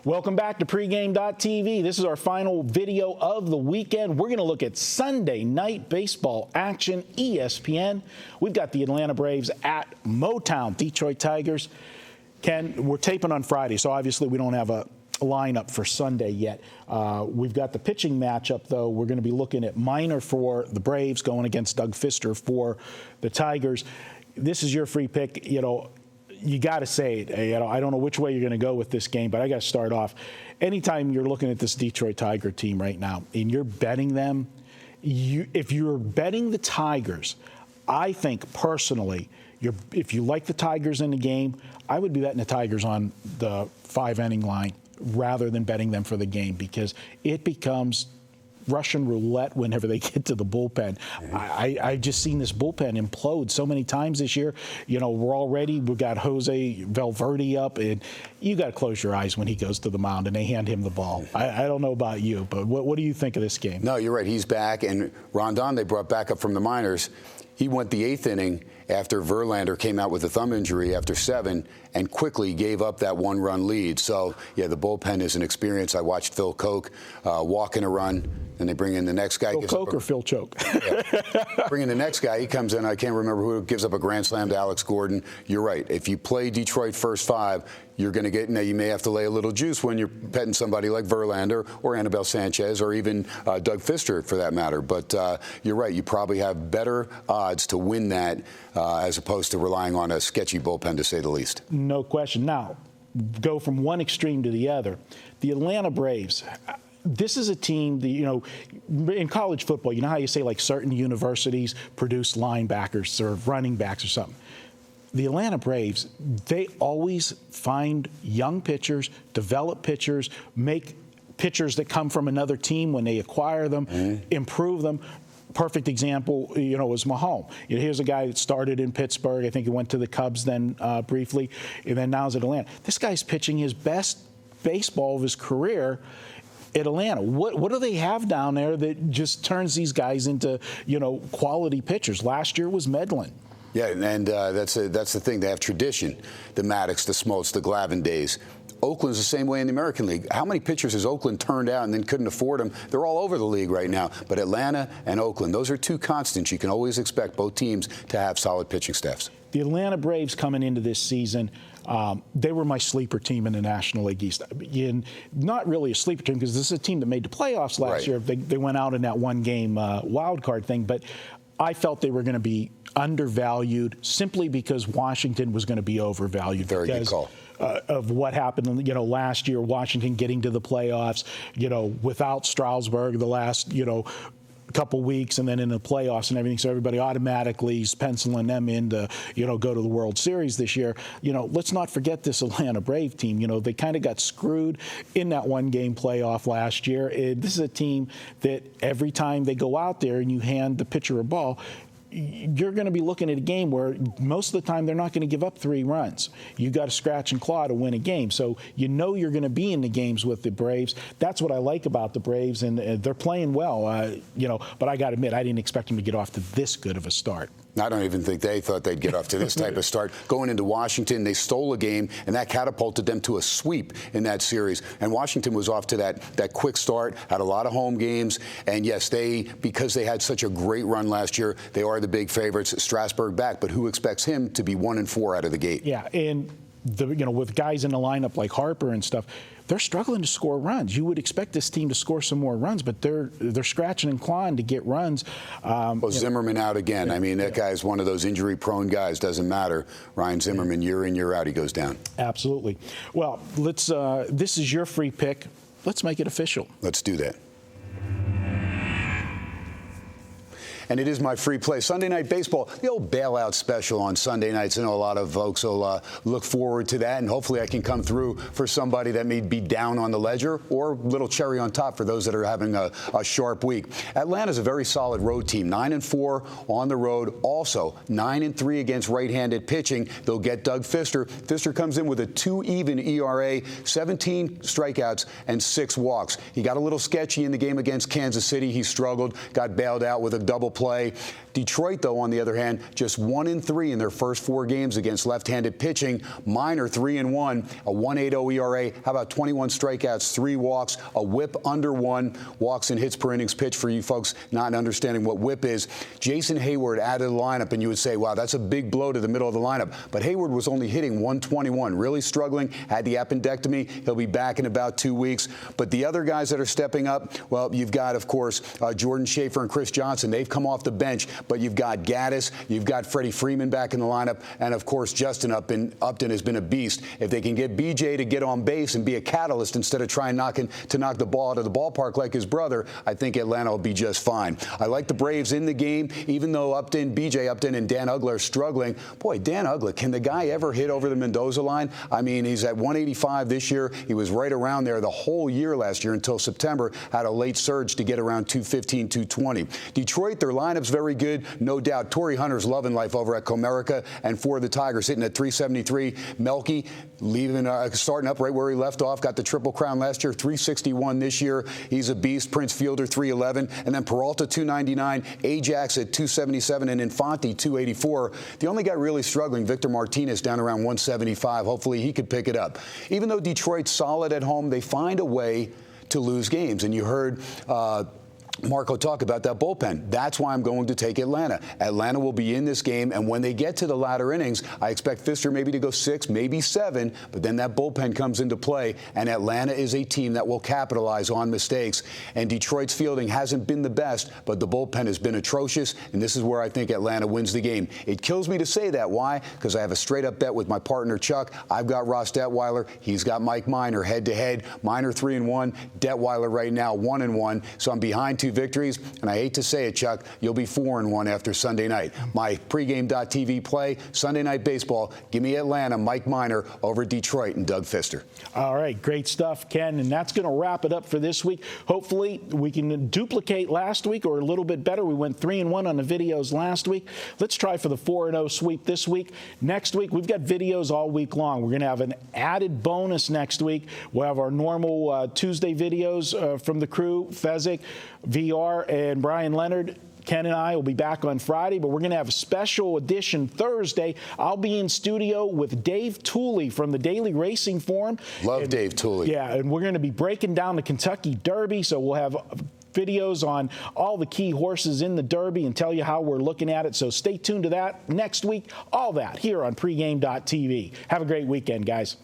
Welcome back to pregame.tv. This is our final video of the weekend. We're going to look at Sunday night baseball action, ESPN. We've got the Atlanta Braves at Motown, Detroit Tigers. Ken, we're taping on Friday, so obviously we don't have a lineup for Sunday yet. We've got the pitching matchup, though. We're going to be looking at Minor for the Braves going against Doug Fister for the Tigers. This is your free pick. You got to say it. I don't know which way you're going to go with this game, but I got to start off. Anytime you're looking at this Detroit Tiger team right now and you're betting them, if you're betting the Tigers, I think personally, if you like the Tigers in the game, I would be betting the Tigers on the 5-inning line rather than betting them for the game, because it becomes Russian roulette whenever they get to the bullpen. I've just seen this bullpen implode so many times this year. We've got Jose Valverde up, and you got to close your eyes when he goes to the mound and they hand him the ball. I don't know about you, but what do you think of this game? No, you're right. He's back, and Rondon they brought back up from the minors. He went the 8th inning after Verlander came out with a thumb injury after 7 and quickly gave up that 1-run lead. So, yeah, the bullpen is an experience. I watched Phil Koch walk in a run, and they bring in the next guy. Phil Koch or Phil Choke? Yeah. Bring in the next guy. He comes in, I can't remember who, gives up a grand slam to Alex Gordon. You're right. If you play Detroit first 5, you're going to get, now you may have to lay a little juice when you're betting somebody like Verlander or Anibal Sanchez or even Doug Fister for that matter. But you're right. You probably have better odds to win that as opposed to relying on a sketchy bullpen, to say the least. No question. Now, go from one extreme to the other. The Atlanta Braves, this is a team that, in college football, you know how you say like certain universities produce linebackers or running backs or something. The Atlanta Braves, they always find young pitchers, develop pitchers, make pitchers that come from another team when they acquire them, improve them. Perfect example, was Mahomes. Here's a guy that started in Pittsburgh. I think he went to the Cubs then briefly, and then now is at Atlanta. This guy's pitching his best baseball of his career at Atlanta. What do they have down there that just turns these guys into, quality pitchers? Last year was Medlin. Yeah, and that's the thing. They have tradition. The Maddox, the Smoltz, the Glavine days. Oakland's the same way in the American League. How many pitchers has Oakland turned out and then couldn't afford them? They're all over the league right now. But Atlanta and Oakland, those are two constants. You can always expect both teams to have solid pitching staffs. The Atlanta Braves coming into this season, they were my sleeper team in the National League East. Not really a sleeper team because this is a team that made the playoffs last year. They went out in that one-game wild card thing. But I felt they were going to be undervalued simply because Washington was going to be overvalued. Very good call. Of what happened, last year, Washington getting to the playoffs, without Strasburg the last, couple weeks, and then in the playoffs and everything. So everybody automatically is penciling them in to, go to the World Series this year. Let's not forget this Atlanta Brave team. They kind of got screwed in that one-game playoff last year. This is a team that every time they go out there and you hand the pitcher a ball, you're going to be looking at a game where most of the time they're not going to give up 3 runs. You got to scratch and claw to win a game. So you're going to be in the games with the Braves. That's what I like about the Braves, and they're playing well. But I got to admit, I didn't expect them to get off to this good of a start. I don't even think they thought they'd get off to this type of start. Going into Washington, they stole a game, and that catapulted them to a sweep in that series. And Washington was off to that quick start, had a lot of home games. And, yes, because they had such a great run last year, they are the big favorites. Strasburg back, but who expects him to be 1-4 out of the gate? Yeah, and with guys in the lineup like Harper and stuff, they're struggling to score runs. You would expect this team to score some more runs, but they're scratching and clawing to get runs. Zimmerman out again. I mean, that guy's one of those injury-prone guys. Doesn't matter. Ryan Zimmerman, year in, year out, he goes down. Absolutely. Well, let's. This is your free pick. Let's make it official. Let's do that. And it is my free play. Sunday Night Baseball, the old bailout special on Sunday nights. I know a lot of folks will look forward to that, and hopefully I can come through for somebody that may be down on the ledger or a little cherry on top for those that are having a sharp week. Atlanta's a very solid road team, 9-4 on the road. Also, 9-3 against right-handed pitching. They'll get Doug Fister. Fister comes in with a 2-even ERA, 17 strikeouts, and 6 walks. He got a little sketchy in the game against Kansas City. He struggled, got bailed out with a double play. Detroit, though, on the other hand, just 1-3 in their first 4 games against left-handed pitching. Minor 3-1, a 1.80 ERA. How about 21 strikeouts, 3 walks, a whip under 1 walks and hits per innings pitch for you folks not understanding what whip is. Jason Hayward added to the lineup, and you would say, wow, that's a big blow to the middle of the lineup. But Hayward was only hitting 121, really struggling, had the appendectomy. He'll be back in about 2 weeks. But the other guys that are stepping up, well, you've got, of course, Jordan Schaefer and Chris Johnson. They've come off the bench, but you've got Gaddis, you've got Freddie Freeman back in the lineup, and, of course, Justin Upton has been a beast. If they can get BJ to get on base and be a catalyst instead of trying to knock the ball out of the ballpark like his brother, I think Atlanta will be just fine. I like the Braves in the game, even though BJ Upton and Dan Uggla are struggling. Boy, Dan Uggla, can the guy ever hit over the Mendoza line? I mean, he's at 185 this year. He was right around there the whole year last year until September, had a late surge to get around 215, 220. Detroit, their lineup's very good, no doubt. Torrey Hunter's loving life over at Comerica, and for the Tigers, hitting at 373. Melky starting up right where he left off, got the Triple Crown last year, 361 this year. He's a beast. Prince Fielder, 311. And then Peralta, 299. Ajax at 277. And Infante, 284. The only guy really struggling, Victor Martinez, down around 175. Hopefully he could pick it up. Even though Detroit's solid at home, they find a way to lose games. And you heard Marco talk about that bullpen. That's why I'm going to take Atlanta. Atlanta will be in this game, and when they get to the latter innings, I expect Pfister maybe to go 6, maybe 7, but then that bullpen comes into play, and Atlanta is a team that will capitalize on mistakes. And Detroit's fielding hasn't been the best, but the bullpen has been atrocious, and this is where I think Atlanta wins the game. It kills me to say that. Why? Because I have a straight-up bet with my partner, Chuck. I've got Ross Detweiler. He's got Mike Minor head-to-head. Minor 3-1. Detweiler right now 1-1. So I'm behind 2 victories, and I hate to say it, Chuck, you'll be 4-1 after Sunday night. My pregame.tv play, Sunday Night Baseball, give me Atlanta, Mike Minor over Detroit and Doug Pfister. All right, great stuff, Ken, and that's going to wrap it up for this week. Hopefully, we can duplicate last week or a little bit better. We went 3-1 on the videos last week. Let's try for the 4-0 sweep this week. Next week, we've got videos all week long. We're going to have an added bonus next week. We'll have our normal Tuesday videos from the crew, Fezzik, VR, and Brian Leonard. Ken and I will be back on Friday, but we're going to have a special edition Thursday. I'll be in studio with Dave Tooley from the Daily Racing Forum. Love Dave Tooley. Yeah, and we're going to be breaking down the Kentucky Derby, so we'll have videos on all the key horses in the Derby and tell you how we're looking at it. So stay tuned to that next week. All that here on pregame.tv. Have a great weekend, guys.